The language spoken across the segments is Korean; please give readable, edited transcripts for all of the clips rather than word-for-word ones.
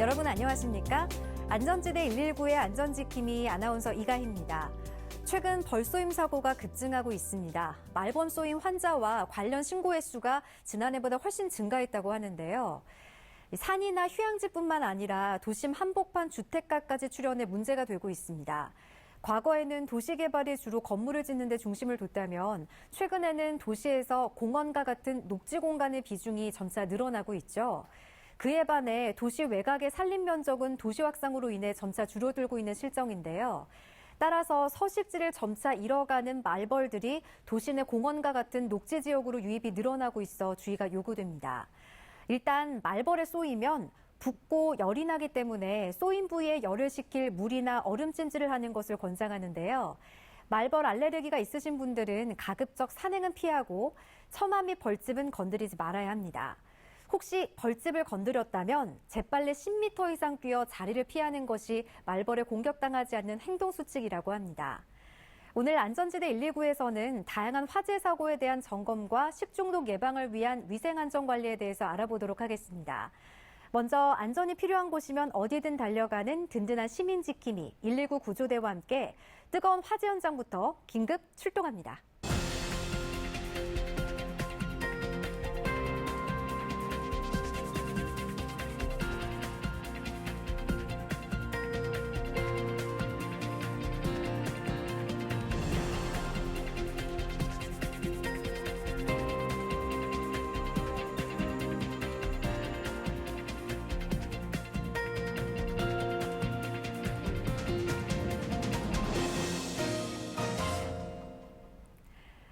여러분 안녕하십니까? 안전지대 119의 안전지킴이 아나운서 이가희입니다. 최근 벌쏘임 사고가 급증하고 있습니다. 말범 쏘임 환자와 관련 신고 횟수가 지난해보다 훨씬 증가했다고 하는데요. 산이나 휴양지뿐만 아니라 도심 한복판 주택가까지 출현해 문제가 되고 있습니다. 과거에는 도시개발이 주로 건물을 짓는 데 중심을 뒀다면 최근에는 도시에서 공원과 같은 녹지 공간의 비중이 점차 늘어나고 있죠. 그에 반해 도시 외곽의 산림 면적은 도시 확장으로 인해 점차 줄어들고 있는 실정인데요. 따라서 서식지를 점차 잃어가는 말벌들이 도시 내 공원과 같은 녹지 지역으로 유입이 늘어나고 있어 주의가 요구됩니다. 일단 말벌에 쏘이면 붓고 열이 나기 때문에 쏘인 부위에 열을 식힐 물이나 얼음찜질을 하는 것을 권장하는데요. 말벌 알레르기가 있으신 분들은 가급적 산행은 피하고 처마 및 벌집은 건드리지 말아야 합니다. 혹시 벌집을 건드렸다면 재빨리 10m 이상 뛰어 자리를 피하는 것이 말벌에 공격당하지 않는 행동수칙이라고 합니다. 오늘 안전지대 119에서는 다양한 화재 사고에 대한 점검과 식중독 예방을 위한 위생안전관리에 대해서 알아보도록 하겠습니다. 먼저 안전이 필요한 곳이면 어디든 달려가는 든든한 시민지킴이 119 구조대와 함께 뜨거운 화재 현장부터 긴급 출동합니다.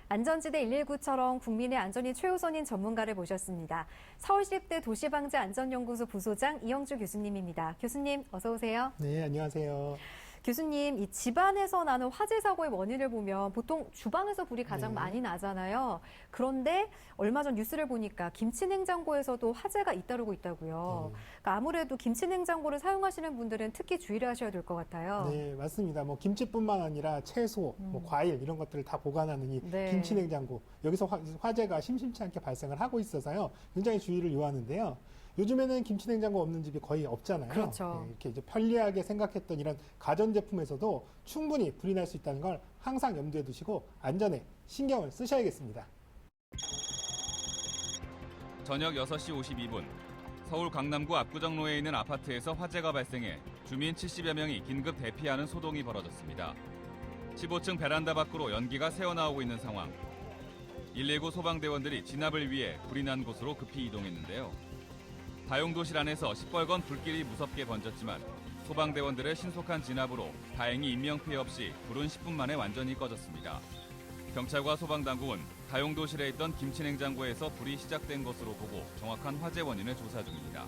안전지대 119처럼 국민의 안전이 최우선인 전문가를 모셨습니다. 서울시립대 도시방재안전연구소 부소장 이영주 교수님입니다. 교수님, 어서 오세요. 네, 안녕하세요. 교수님, 이 집안에서 나는 화재 사고의 원인을 보면 보통 주방에서 불이 가장 많이 나잖아요. 그런데 얼마 전 뉴스를 보니까 김치냉장고에서도 화재가 잇따르고 있다고요. 그러니까 아무래도 김치냉장고를 사용하시는 분들은 특히 주의를 하셔야 될 것 같아요. 네, 맞습니다. 뭐 김치뿐만 아니라 채소, 뭐 과일 이런 것들을 다 보관하는 이 네. 김치냉장고 여기서 화재가 심심치 않게 발생을 하고 있어서요. 굉장히 주의를 요하는데요. 요즘에는 김치냉장고 없는 집이 거의 없잖아요. 그렇죠. 네, 이렇게 이제 편리하게 생각했던 이런 가전제품에서도 충분히 불이 날 수 있다는 걸 항상 염두에 두시고 안전에 신경을 쓰셔야겠습니다. 저녁 6시 52분 서울 강남구 압구정로에 있는 아파트에서 화재가 발생해 주민 70여 명이 긴급 대피하는 소동이 벌어졌습니다. 15층 베란다 밖으로 연기가 새어나오고 있는 상황. 119 소방대원들이 진압을 위해 불이 난 곳으로 급히 이동했는데요. 다용도실 안에서 시뻘건 불길이 무섭게 번졌지만 소방대원들의 신속한 진압으로 다행히 인명피해 없이 불은 10분 만에 완전히 꺼졌습니다. 경찰과 소방당국은 다용도실에 있던 김치냉장고에서 불이 시작된 것으로 보고 정확한 화재 원인을 조사 중입니다.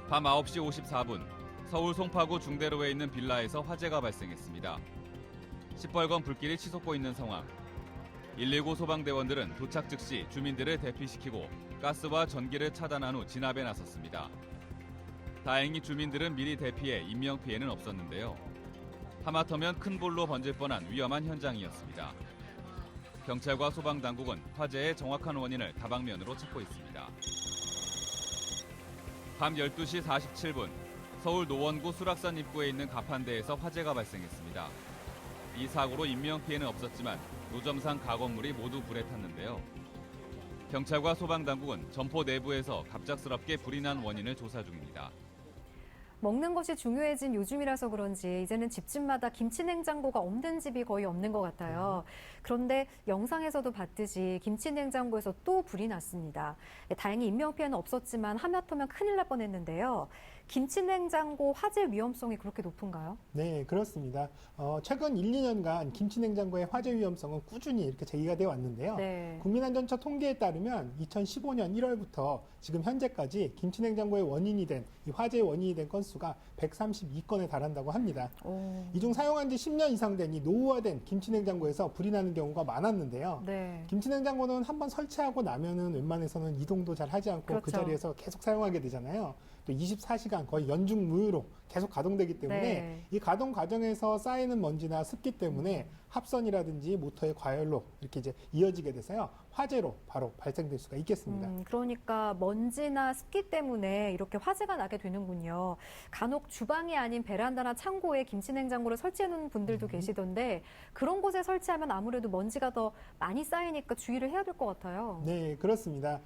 밤 9시 54분 서울 송파구 중대로에 있는 빌라에서 화재가 발생했습니다. 시뻘건 불길이 치솟고 있는 상황. 119 소방대원들은 도착 즉시 주민들을 대피시키고 가스와 전기를 차단한 후 진압에 나섰습니다. 다행히 주민들은 미리 대피해 인명피해는 없었는데요. 하마터면 큰 불로 번질 뻔한 위험한 현장이었습니다. 경찰과 소방당국은 화재의 정확한 원인을 다방면으로 찾고 있습니다. 밤 12시 47분 서울 노원구 수락산 입구에 있는 가판대에서 화재가 발생했습니다. 이 사고로 인명피해는 없었지만 노점상 가건물이 모두 불에 탔는데요. 경찰과 소방당국은 점포 내부에서 갑작스럽게 불이 난 원인을 조사 중입니다. 먹는 것이 중요해진 요즘이라서 그런지 이제는 집집마다 김치냉장고가 없는 집이 거의 없는 것 같아요. 그런데 영상에서도 봤듯이 김치냉장고에서 또 불이 났습니다. 다행히 인명피해는 없었지만 하마터면 큰일 날 뻔했는데요. 김치냉장고 화재 위험성이 그렇게 높은가요? 네, 그렇습니다. 최근 1, 2년간 김치냉장고의 화재 위험성은 꾸준히 이렇게 제기가 되어 왔는데요. 네. 국민안전처 통계에 따르면 2015년 1월부터 지금 현재까지 김치냉장고의 원인이 된, 이 화재의 원인이 된 건수가 132건에 달한다고 합니다. 이 중 사용한 지 10년 이상 된 이 노후화된 김치냉장고에서 불이 나는 경우가 많았는데요. 네. 김치냉장고는 한번 설치하고 나면은 웬만해서는 이동도 잘 하지 않고 그렇죠. 그 자리에서 계속 사용하게 되잖아요. 또 24시간 거의 연중 무휴로 계속 가동되기 때문에 네. 이 가동 과정에서 쌓이는 먼지나 습기 때문에 합선이라든지 모터의 과열로 이렇게 이제 이어지게 돼서요. 화재로 바로 발생될 수가 있겠습니다. 그러니까 먼지나 습기 때문에 이렇게 화재가 나게 되는군요. 간혹 주방이 아닌 베란다나 창고에 김치냉장고를 설치해 놓은 분들도 계시던데 그런 곳에 설치하면 아무래도 먼지가 더 많이 쌓이니까 주의를 해야 될 것 같아요. 네, 그렇습니다.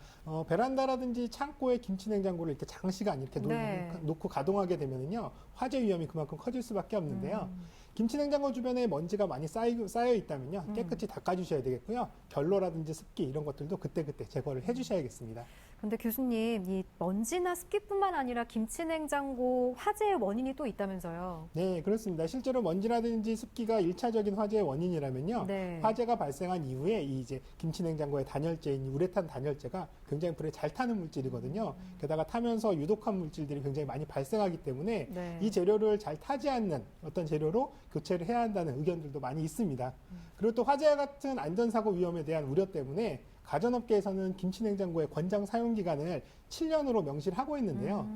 베란다라든지 창고에 김치냉장고를 이렇게 장시간 이렇게 네. 놓고 가동하게 되면은요, 화재 위험이 그만큼 커질 수밖에 없는데요. 김치냉장고 주변에 먼지가 많이 쌓여 있다면요, 깨끗이 닦아주셔야 되겠고요. 결로라든지 습기 이런 것들도 그때그때 제거를 해주셔야겠습니다. 근데 교수님, 이 먼지나 습기뿐만 아니라 김치냉장고 화재의 원인이 또 있다면서요? 네, 그렇습니다. 실제로 먼지라든지 습기가 1차적인 화재의 원인이라면요. 네. 화재가 발생한 이후에 이 이제 김치냉장고의 단열재인 이 우레탄 단열재가 굉장히 불에 잘 타는 물질이거든요. 게다가 타면서 유독한 물질들이 굉장히 많이 발생하기 때문에 네. 이 재료를 잘 타지 않는 어떤 재료로 교체를 해야 한다는 의견들도 많이 있습니다. 그리고 또 화재와 같은 안전사고 위험에 대한 우려 때문에 가전업계에서는 김치냉장고의 권장 사용 기간을 7년으로 명시를 하고 있는데요.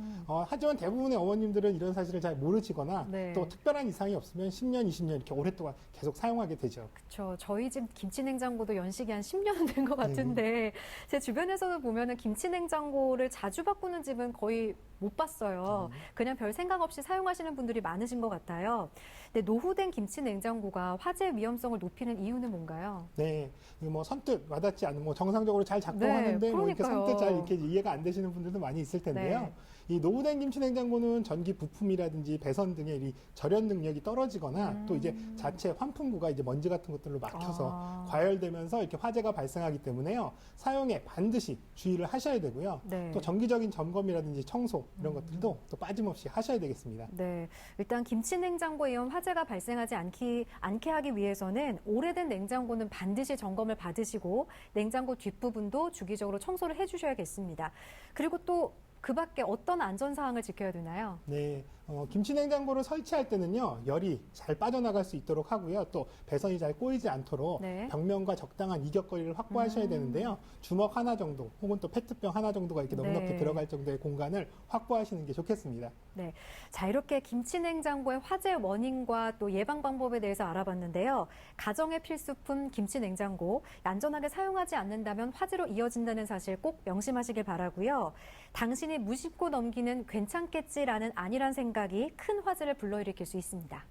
하지만 대부분의 어머님들은 이런 사실을 잘 모르시거나 네. 또 특별한 이상이 없으면 10년, 20년 이렇게 오랫동안 계속 사용하게 되죠. 그렇죠. 저희 집 김치냉장고도 연식이 한 10년은 된 것 같은데 제 주변에서도 보면은 김치냉장고를 자주 바꾸는 집은 거의 못 봤어요. 그냥 별 생각 없이 사용하시는 분들이 많으신 것 같아요. 근데 노후된 김치냉장고가 화재 위험성을 높이는 이유는 뭔가요? 네, 뭐 선뜻 와닿지 않은 뭐 정상적으로 잘 작동하는데 네, 뭐 이렇게 그러니까요. 선뜻 잘 이렇게 이해가 안 되시는 분들도 많이 있을 텐데요. 네. 이 노후된 김치냉장고는 전기 부품이라든지 배선 등의 이 절연 능력이 떨어지거나 또 이제 자체 환풍구가 이제 먼지 같은 것들로 막혀서 과열되면서 이렇게 화재가 발생하기 때문에요. 사용에 반드시 주의를 하셔야 되고요. 네. 또 정기적인 점검이라든지 청소 이런 것들도 또 빠짐없이 하셔야 되겠습니다. 네, 일단 김치냉장고에 이런 화재가 발생하지 않게 하기 위해서는 오래된 냉장고는 반드시 점검을 받으시고 냉장고 뒷부분도 주기적으로 청소를 해주셔야겠습니다. 그리고 또 그 밖에 어떤 안전사항을 지켜야 되나요? 네, 김치냉장고를 설치할 때는요, 열이 잘 빠져나갈 수 있도록 하고요. 또 배선이 잘 꼬이지 않도록 네. 벽면과 적당한 이격거리를 확보하셔야 되는데요. 주먹 하나 정도 혹은 또 페트병 하나 정도가 이렇게 넉넉히 네. 들어갈 정도의 공간을 확보하시는 게 좋겠습니다. 네, 자 이렇게 김치냉장고의 화재 원인과 또 예방 방법에 대해서 알아봤는데요. 가정의 필수품 김치냉장고 안전하게 사용하지 않는다면 화재로 이어진다는 사실 꼭 명심하시길 바라고요. 당신이 무심코 넘기는 괜찮겠지라는 안일한 생각이 큰 화재를 불러일으킬 수 있습니다.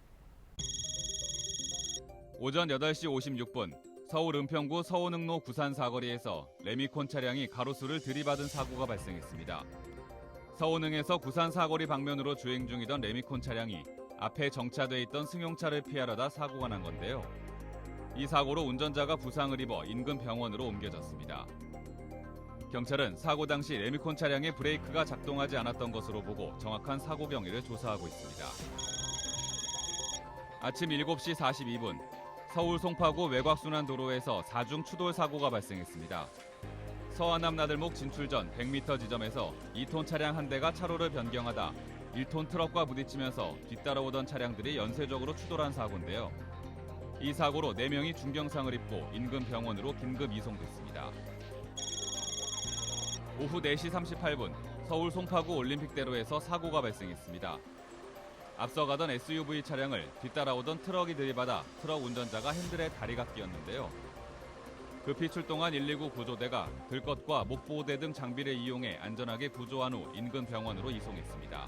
오전 8시 56분 서울 은평구 서원흥로 구산 사거리에서 레미콘 차량이 가로수를 들이받은 사고가 발생했습니다. 서원흥에서 구산 사거리 방면으로 주행 중이던 레미콘 차량이 앞에 정차돼 있던 승용차를 피하려다 사고가 난 건데요. 이 사고로 운전자가 부상을 입어 인근 병원으로 옮겨졌습니다. 경찰은 사고 당시 레미콘 차량의 브레이크가 작동하지 않았던 것으로 보고 정확한 사고 경위를 조사하고 있습니다. 아침 7시 42분 서울 송파구 외곽순환도로에서 4중 추돌 사고가 발생했습니다. 서안암 나들목 진출 전 100m 지점에서 2톤 차량 한 대가 차로를 변경하다 1톤 트럭과 부딪히면서 뒤따라오던 차량들이 연쇄적으로 추돌한 사고인데요. 이 사고로 4명이 중경상을 입고 인근 병원으로 긴급 이송됐습니다. 오후 4시 38분 서울 송파구 올림픽대로에서 사고가 발생했습니다. 앞서 가던 SUV 차량을 뒤따라오던 트럭이 들이받아 트럭 운전자가 핸들에 다리가 끼었는데요. 급히 출동한 119 구조대가 들것과 목보호대 등 장비를 이용해 안전하게 구조한 후 인근 병원으로 이송했습니다.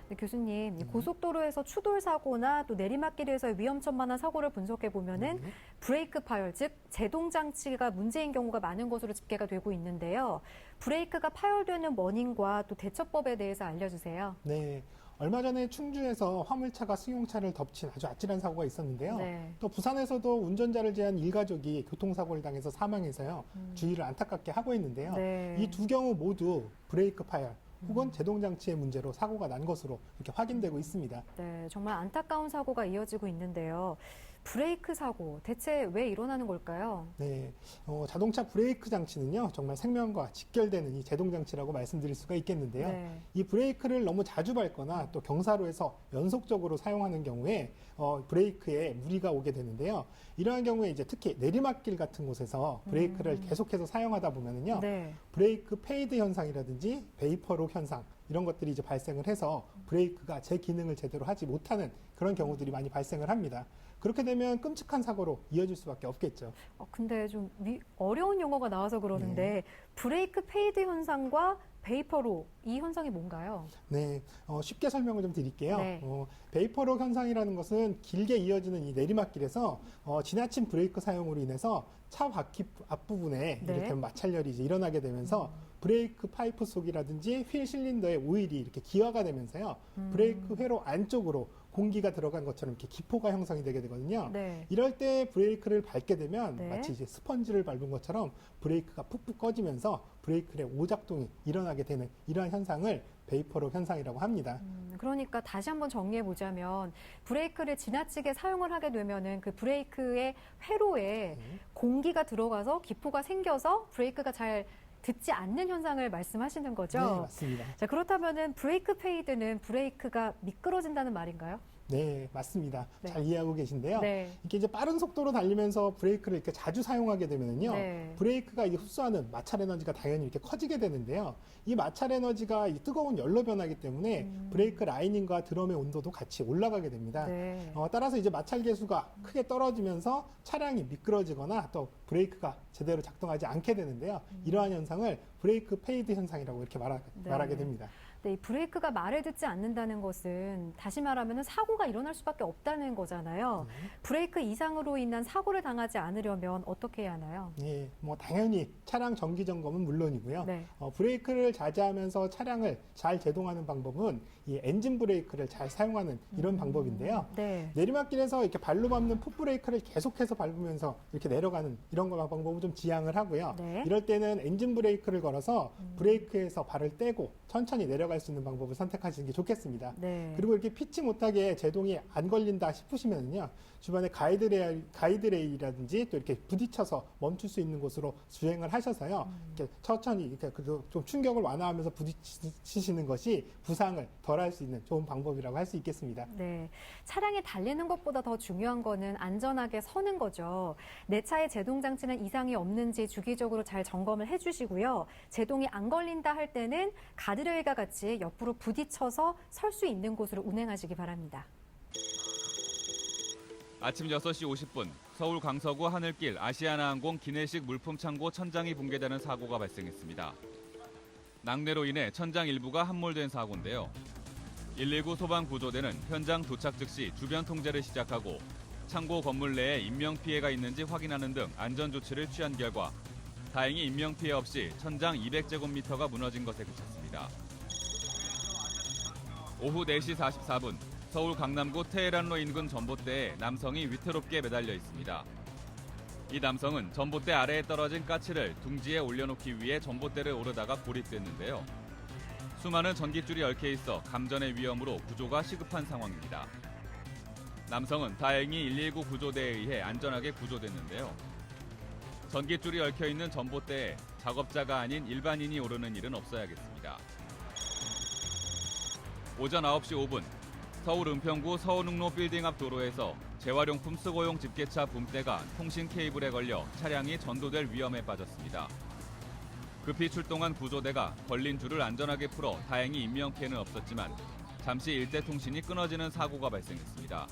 네, 교수님, 이 고속도로에서 추돌 사고나 또 내리막길에서의 위험천만한 사고를 분석해 보면은 브레이크 파열, 즉 제동 장치가 문제인 경우가 많은 것으로 집계가 되고 있는데요. 브레이크가 파열되는 원인과 또 대처법에 대해서 알려주세요. 네. 얼마 전에 충주에서 화물차가 승용차를 덮친 아주 아찔한 사고가 있었는데요. 네. 또 부산에서도 운전자를 제한 일가족이 교통사고를 당해서 사망해서요. 주의를 안타깝게 하고 있는데요. 네. 이 두 경우 모두 브레이크 파열 혹은 제동장치의 문제로 사고가 난 것으로 이렇게 확인되고 있습니다. 네, 정말 안타까운 사고가 이어지고 있는데요. 브레이크 사고, 대체 왜 일어나는 걸까요? 네, 자동차 브레이크 장치는요, 정말 생명과 직결되는 이 제동장치라고 말씀드릴 수가 있겠는데요. 네. 이 브레이크를 너무 자주 밟거나 또 경사로에서 연속적으로 사용하는 경우에 브레이크에 무리가 오게 되는데요. 이러한 경우에 이제 특히 내리막길 같은 곳에서 브레이크를 계속해서 사용하다 보면은요, 네. 브레이크 페이드 현상이라든지 베이퍼록 현상 이런 것들이 이제 발생을 해서 브레이크가 제 기능을 제대로 하지 못하는 그런 경우들이 많이 발생을 합니다. 그렇게 되면 끔찍한 사고로 이어질 수밖에 없겠죠. 근데 좀 어려운 용어가 나와서 그러는데 브레이크 페이드 현상과 베이퍼로 이 현상이 뭔가요? 네, 쉽게 설명을 좀 드릴게요. 네. 베이퍼로 현상이라는 것은 길게 이어지는 이 내리막길에서 지나친 브레이크 사용으로 인해서 차 바퀴 앞부분에 네. 이렇게 마찰열이 이제 일어나게 되면서 브레이크 파이프 속이라든지 휠 실린더의 오일이 이렇게 기화가 되면서요. 브레이크 회로 안쪽으로 공기가 들어간 것처럼 이렇게 기포가 형성이 되게 되거든요. 네. 이럴 때 브레이크를 밟게 되면 네. 마치 이제 스펀지를 밟은 것처럼 브레이크가 푹푹 꺼지면서 브레이크의 오작동이 일어나게 되는 이러한 현상을 베이퍼로 현상이라고 합니다. 그러니까 다시 한번 정리해 보자면 브레이크를 지나치게 사용을 하게 되면은 그 브레이크의 회로에 공기가 들어가서 기포가 생겨서 브레이크가 잘 듣지 않는 현상을 말씀하시는 거죠? 네, 맞습니다. 자, 그렇다면은 브레이크 페이드는 브레이크가 미끄러진다는 말인가요? 네, 맞습니다. 네. 잘 이해하고 계신데요. 네. 이렇게 이제 빠른 속도로 달리면서 브레이크를 이렇게 자주 사용하게 되면요. 네. 브레이크가 이제 흡수하는 마찰 에너지가 당연히 이렇게 커지게 되는데요. 이 마찰 에너지가 이 뜨거운 열로 변하기 때문에 브레이크 라이닝과 드럼의 온도도 같이 올라가게 됩니다. 네. 따라서 이제 마찰 계수가 크게 떨어지면서 차량이 미끄러지거나 또 브레이크가 제대로 작동하지 않게 되는데요. 이러한 현상을 브레이크 페이드 현상이라고 이렇게 말하게 됩니다. 네, 이 브레이크가 말을 듣지 않는다는 것은 다시 말하면 사고가 일어날 수밖에 없다는 거잖아요. 브레이크 이상으로 인한 사고를 당하지 않으려면 어떻게 해야 하나요? 예, 뭐 당연히 차량 정기 점검은 물론이고요. 네. 브레이크를 자제하면서 차량을 잘 제동하는 방법은 이 엔진 브레이크를 잘 사용하는 이런 방법인데요. 네. 내리막길에서 이렇게 발로 밟는 풋브레이크를 계속해서 밟으면서 이렇게 내려가는 이런 방법은 좀 지양을 하고요. 네. 이럴 때는 엔진 브레이크를 걸어서 브레이크에서 발을 떼고 천천히 내려갈 수 있는 방법을 선택하시는 게 좋겠습니다. 네. 그리고 이렇게 피치 못하게 제동이 안 걸린다 싶으시면요. 주변에 가이드레일이라든지 또 이렇게 부딪혀서 멈출 수 있는 곳으로 주행을 하셔서요. 이렇게 천천히 이렇게 좀 충격을 완화하면서 부딪히시는 것이 부상을 덜할 수 있는 좋은 방법이라고 할 수 있겠습니다. 네. 차량이 달리는 것보다 더 중요한 거는 안전하게 서는 거죠. 내 차의 제동 장치는 이상이 없는지 주기적으로 잘 점검을 해주시고요. 제동이 안 걸린다 할 때는 가드레일과 같이 옆으로 부딪혀서 설 수 있는 곳으로 운행하시기 바랍니다. 아침 6시 50분 서울 강서구 하늘길 아시아나항공 기내식 물품 창고 천장이 붕괴되는 사고가 발생했습니다. 낙뢰로 인해 천장 일부가 함몰된 사고인데요. 119 소방구조대는 현장 도착 즉시 주변 통제를 시작하고 창고 건물 내에 인명피해가 있는지 확인하는 등 안전조치를 취한 결과 다행히 인명피해 없이 천장 200제곱미터가 무너진 것에 그쳤습니다. 오후 4시 44분 서울 강남구 테헤란로 인근 전봇대에 남성이 위태롭게 매달려 있습니다. 이 남성은 전봇대 아래에 떨어진 까치를 둥지에 올려놓기 위해 전봇대를 오르다가 고립됐는데요. 수많은 전깃줄이 얽혀 있어 감전의 위험으로 구조가 시급한 상황입니다. 남성은 다행히 119 구조대에 의해 안전하게 구조됐는데요. 전깃줄이 얽혀 있는 전봇대에 작업자가 아닌 일반인이 오르는 일은 없어야겠습니다. 오전 9시 5분 서울 은평구 서운흥로 빌딩 앞 도로에서 재활용품 수거용 집게차 붐대가 통신 케이블에 걸려 차량이 전도될 위험에 빠졌습니다. 급히 출동한 구조대가 걸린 줄을 안전하게 풀어 다행히 인명피해는 없었지만 잠시 일대 통신이 끊어지는 사고가 발생했습니다.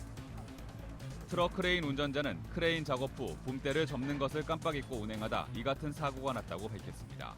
트럭 크레인 운전자는 크레인 작업 후 붐대를 접는 것을 깜빡 잊고 운행하다 이 같은 사고가 났다고 밝혔습니다.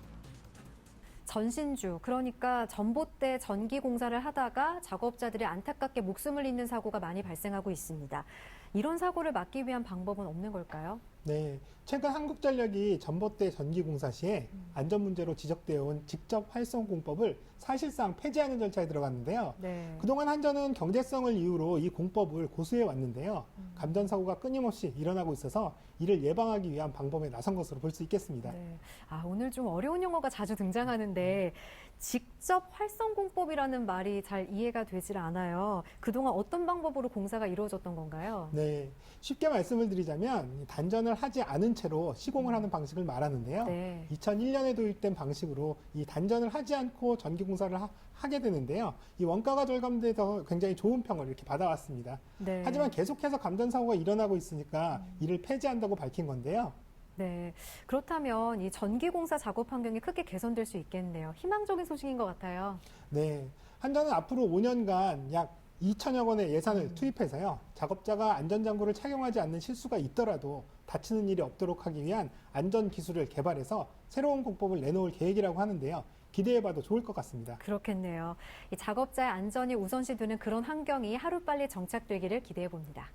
전신주, 그러니까 전봇대 전기 공사를 하다가 작업자들이 안타깝게 목숨을 잃는 사고가 많이 발생하고 있습니다. 이런 사고를 막기 위한 방법은 없는 걸까요? 네, 최근 한국전력이 전봇대 전기 공사 시에 안전 문제로 지적되어 온 직접 활성 공법을 사실상 폐지하는 절차에 들어갔는데요. 네. 그동안 한전은 경제성을 이유로 이 공법을 고수해 왔는데요. 감전 사고가 끊임없이 일어나고 있어서 이를 예방하기 위한 방법에 나선 것으로 볼 수 있겠습니다. 네. 오늘 좀 어려운 용어가 자주 등장하는데 직접 활성 공법이라는 말이 잘 이해가 되질 않아요. 그동안 어떤 방법으로 공사가 이루어졌던 건가요? 네, 쉽게 말씀을 드리자면 단전을 하지 않은 채로 시공을 하는 방식을 말하는데요. 네. 2001년에 도입된 방식으로 이 단전을 하지 않고 전기 공사를 하게 되는데요. 이 원가가 절감돼서 굉장히 좋은 평을 이렇게 받아왔습니다. 네. 하지만 계속해서 감전 사고가 일어나고 있으니까 이를 폐지한다고 밝힌 건데요. 네. 그렇다면 이 전기 공사 작업 환경이 크게 개선될 수 있겠네요. 희망적인 소식인 것 같아요. 네, 한전은 앞으로 5년간 약 2천여 원의 예산을 투입해서요. 작업자가 안전장구를 착용하지 않는 실수가 있더라도 다치는 일이 없도록 하기 위한 안전 기술을 개발해서 새로운 공법을 내놓을 계획이라고 하는데요. 기대해봐도 좋을 것 같습니다. 그렇겠네요. 이 작업자의 안전이 우선시 되는 그런 환경이 하루빨리 정착되기를 기대해 봅니다.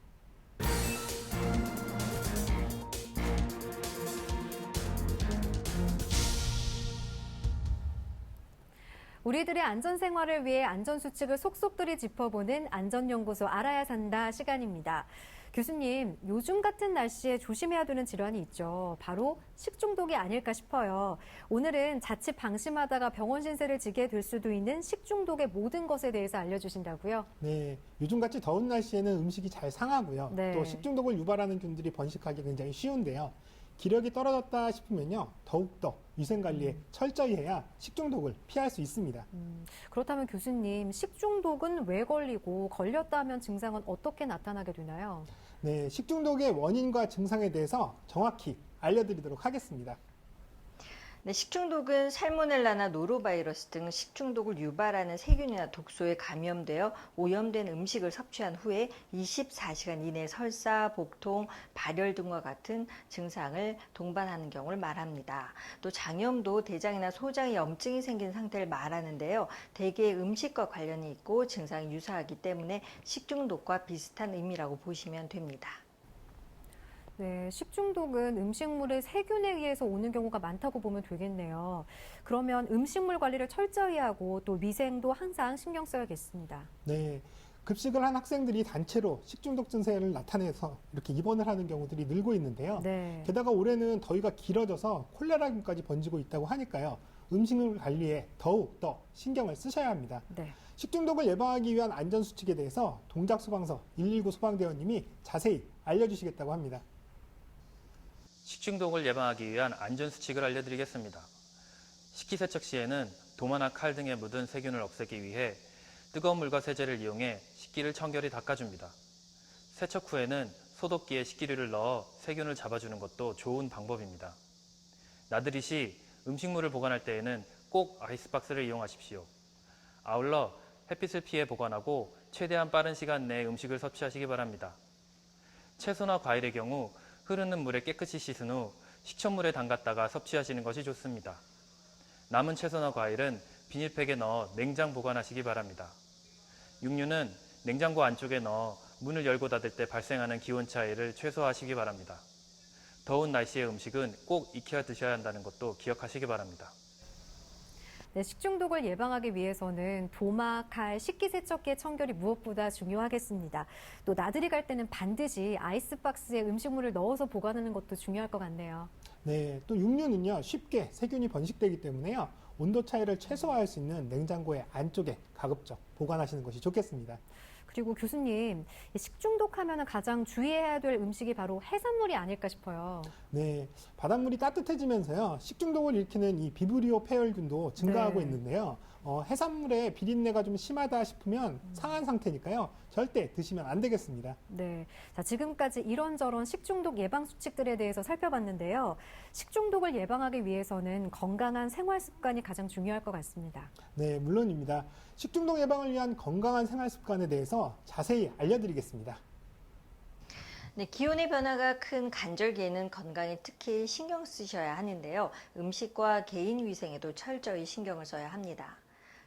우리들의 안전생활을 위해 안전수칙을 속속들이 짚어보는 안전연구소 알아야 산다 시간입니다. 교수님, 요즘 같은 날씨에 조심해야 되는 질환이 있죠. 바로 식중독이 아닐까 싶어요. 오늘은 자칫 방심하다가 병원 신세를 지게 될 수도 있는 식중독의 모든 것에 대해서 알려주신다고요? 네, 요즘같이 더운 날씨에는 음식이 잘 상하고요. 네. 또 식중독을 유발하는 균들이 번식하기 굉장히 쉬운데요. 기력이 떨어졌다 싶으면요, 더욱더 위생관리에 철저히 해야 식중독을 피할 수 있습니다. 그렇다면 교수님, 식중독은 왜 걸리고 걸렸다 하면 증상은 어떻게 나타나게 되나요? 네, 식중독의 원인과 증상에 대해서 정확히 알려드리도록 하겠습니다. 네, 식중독은 살모넬라나 노로바이러스 등 식중독을 유발하는 세균이나 독소에 감염되어 오염된 음식을 섭취한 후에 24시간 이내 설사, 복통, 발열 등과 같은 증상을 동반하는 경우를 말합니다. 또 장염도 대장이나 소장에 염증이 생긴 상태를 말하는데요. 대개 음식과 관련이 있고 증상이 유사하기 때문에 식중독과 비슷한 의미라고 보시면 됩니다. 네, 식중독은 음식물의 세균에 의해서 오는 경우가 많다고 보면 되겠네요. 그러면 음식물 관리를 철저히 하고 또 위생도 항상 신경 써야겠습니다. 네, 급식을 한 학생들이 단체로 식중독 증세를 나타내서 이렇게 입원을 하는 경우들이 늘고 있는데요. 네. 게다가 올해는 더위가 길어져서 콜레라균까지 번지고 있다고 하니까요. 음식물 관리에 더욱 더 신경을 쓰셔야 합니다. 네. 식중독을 예방하기 위한 안전수칙에 대해서 동작소방서 119 소방대원님이 자세히 알려주시겠다고 합니다. 식중독을 예방하기 위한 안전수칙을 알려드리겠습니다. 식기세척 시에는 도마나 칼 등에 묻은 세균을 없애기 위해 뜨거운 물과 세제를 이용해 식기를 청결히 닦아줍니다. 세척 후에는 소독기에 식기류를 넣어 세균을 잡아주는 것도 좋은 방법입니다. 나들이 시 음식물을 보관할 때에는 꼭 아이스박스를 이용하십시오. 아울러 햇빛을 피해 보관하고 최대한 빠른 시간 내에 음식을 섭취하시기 바랍니다. 채소나 과일의 경우 흐르는 물에 깨끗이 씻은 후 식초물에 담갔다가 섭취하시는 것이 좋습니다. 남은 채소나 과일은 비닐팩에 넣어 냉장 보관하시기 바랍니다. 육류는 냉장고 안쪽에 넣어 문을 열고 닫을 때 발생하는 기온 차이를 최소화하시기 바랍니다. 더운 날씨의 음식은 꼭 익혀 드셔야 한다는 것도 기억하시기 바랍니다. 네, 식중독을 예방하기 위해서는 도마, 칼, 식기세척기의 청결이 무엇보다 중요하겠습니다. 또 나들이 갈 때는 반드시 아이스박스에 음식물을 넣어서 보관하는 것도 중요할 것 같네요. 네, 또 육류는요 쉽게 세균이 번식되기 때문에요 온도 차이를 최소화할 수 있는 냉장고의 안쪽에 가급적 보관하시는 것이 좋겠습니다. 그리고 교수님, 식중독 하면 가장 주의해야 될 음식이 바로 해산물이 아닐까 싶어요. 네, 바닷물이 따뜻해지면서요 식중독을 일으키는 이 비브리오 폐혈균도 증가하고 네. 있는데요. 해산물에 비린내가 좀 심하다 싶으면 상한 상태니까요 절대 드시면 안 되겠습니다. 네. 자, 지금까지 이런저런 식중독 예방 수칙들에 대해서 살펴봤는데요. 식중독을 예방하기 위해서는 건강한 생활 습관이 가장 중요할 것 같습니다. 네, 물론입니다. 식중독 예방을 위한 건강한 생활 습관에 대해서 자세히 알려드리겠습니다. 네, 기온의 변화가 큰 간절기에는 건강에 특히 신경 쓰셔야 하는데요. 음식과 개인 위생에도 철저히 신경을 써야 합니다.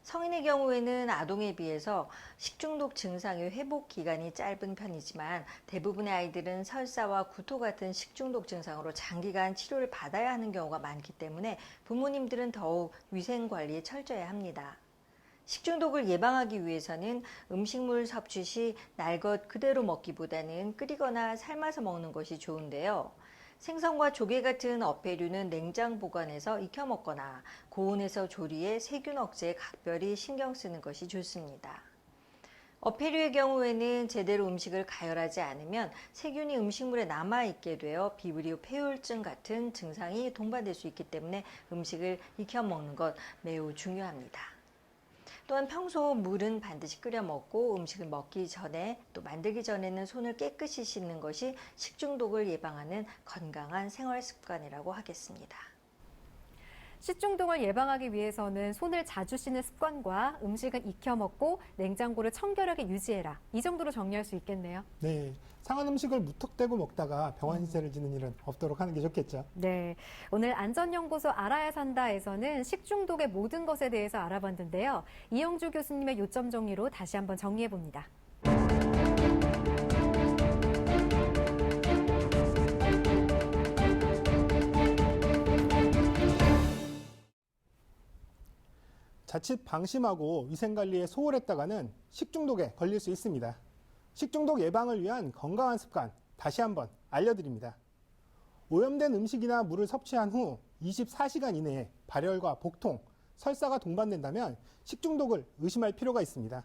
성인의 경우에는 아동에 비해서 식중독 증상의 회복 기간이 짧은 편이지만 대부분의 아이들은 설사와 구토 같은 식중독 증상으로 장기간 치료를 받아야 하는 경우가 많기 때문에 부모님들은 더욱 위생 관리에 철저해야 합니다. 식중독을 예방하기 위해서는 음식물 섭취 시 날 것 그대로 먹기보다는 끓이거나 삶아서 먹는 것이 좋은데요. 생선과 조개 같은 어패류는 냉장 보관해서 익혀 먹거나 고온에서 조리해 세균 억제에 각별히 신경 쓰는 것이 좋습니다. 어패류의 경우에는 제대로 음식을 가열하지 않으면 세균이 음식물에 남아있게 되어 비브리오 폐혈증 같은 증상이 동반될 수 있기 때문에 음식을 익혀 먹는 것 매우 중요합니다. 또한 평소 물은 반드시 끓여 먹고 음식을 먹기 전에 또 만들기 전에는 손을 깨끗이 씻는 것이 식중독을 예방하는 건강한 생활 습관이라고 하겠습니다. 식중독을 예방하기 위해서는 손을 자주 씻는 습관과 음식은 익혀 먹고 냉장고를 청결하게 유지해라. 이 정도로 정리할 수 있겠네요. 네, 상한 음식을 무턱대고 먹다가 병원 신세를 지는 일은 없도록 하는 게 좋겠죠. 네, 오늘 안전연구소 알아야 산다에서는 식중독의 모든 것에 대해서 알아봤는데요. 이영주 교수님의 요점 정리로 다시 한번 정리해봅니다. 자칫 방심하고 위생관리에 소홀했다가는 식중독에 걸릴 수 있습니다. 식중독 예방을 위한 건강한 습관 다시 한번 알려드립니다. 오염된 음식이나 물을 섭취한 후 24시간 이내에 발열과 복통, 설사가 동반된다면 식중독을 의심할 필요가 있습니다.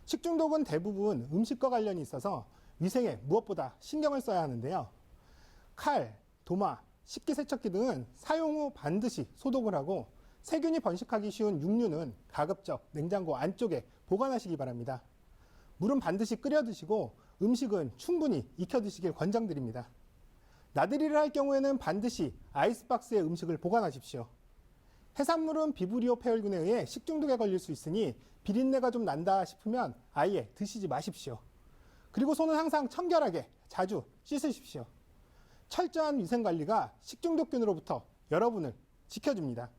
식중독은 대부분 음식과 관련이 있어서 위생에 무엇보다 신경을 써야 하는데요. 칼, 도마, 식기세척기 등은 사용 후 반드시 소독을 하고 세균이 번식하기 쉬운 육류는 가급적 냉장고 안쪽에 보관하시기 바랍니다. 물은 반드시 끓여 드시고 음식은 충분히 익혀 드시길 권장드립니다. 나들이를 할 경우에는 반드시 아이스박스에 음식을 보관하십시오. 해산물은 비브리오 폐혈균에 의해 식중독에 걸릴 수 있으니 비린내가 좀 난다 싶으면 아예 드시지 마십시오. 그리고 손은 항상 청결하게 자주 씻으십시오. 철저한 위생관리가 식중독균으로부터 여러분을 지켜줍니다.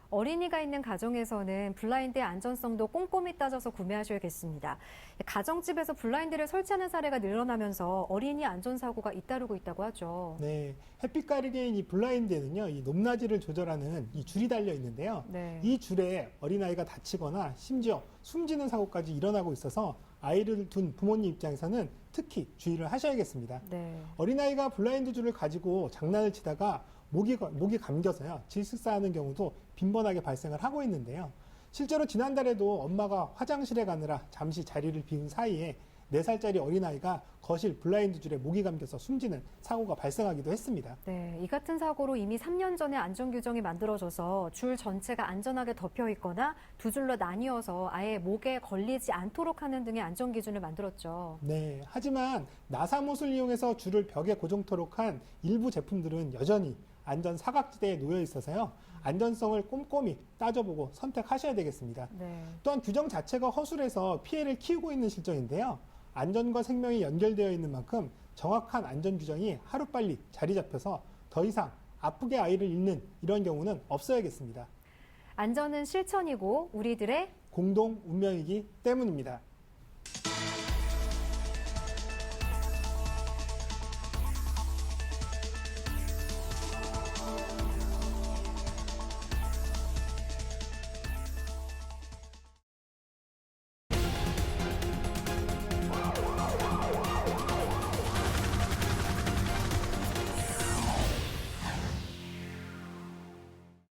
어린이가 있는 가정에서는 블라인드의 안전성도 꼼꼼히 따져서 구매하셔야겠습니다. 가정집에서 블라인드를 설치하는 사례가 늘어나면서 어린이 안전사고가 잇따르고 있다고 하죠. 네, 햇빛 가리개인 이 블라인드에는요, 이 높낮이를 조절하는 이 줄이 달려 있는데요. 네. 이 줄에 어린아이가 다치거나 심지어 숨지는 사고까지 일어나고 있어서 아이를 둔 부모님 입장에서는 특히 주의를 하셔야겠습니다. 네. 어린아이가 블라인드 줄을 가지고 장난을 치다가 목이 감겨서요, 질식사하는 경우도 빈번하게 발생을 하고 있는데요. 실제로 지난달에도 엄마가 화장실에 가느라 잠시 자리를 비운 사이에 4살짜리 어린아이가 거실 블라인드 줄에 목이 감겨서 숨지는 사고가 발생하기도 했습니다. 네, 이 같은 사고로 이미 3년 전에 안전규정이 만들어져서 줄 전체가 안전하게 덮여 있거나 두 줄로 나뉘어서 아예 목에 걸리지 않도록 하는 등의 안전기준을 만들었죠. 네, 하지만 나사못을 이용해서 줄을 벽에 고정토록 한 일부 제품들은 여전히 안전 사각지대에 놓여 있어서요. 안전성을 꼼꼼히 따져보고 선택하셔야 되겠습니다. 네. 또한 규정 자체가 허술해서 피해를 키우고 있는 실정인데요. 안전과 생명이 연결되어 있는 만큼 정확한 안전 규정이 하루빨리 자리 잡혀서 더 이상 아프게 아이를 잃는 이런 경우는 없어야겠습니다. 안전은 실천이고 우리들의 공동 운명이기 때문입니다.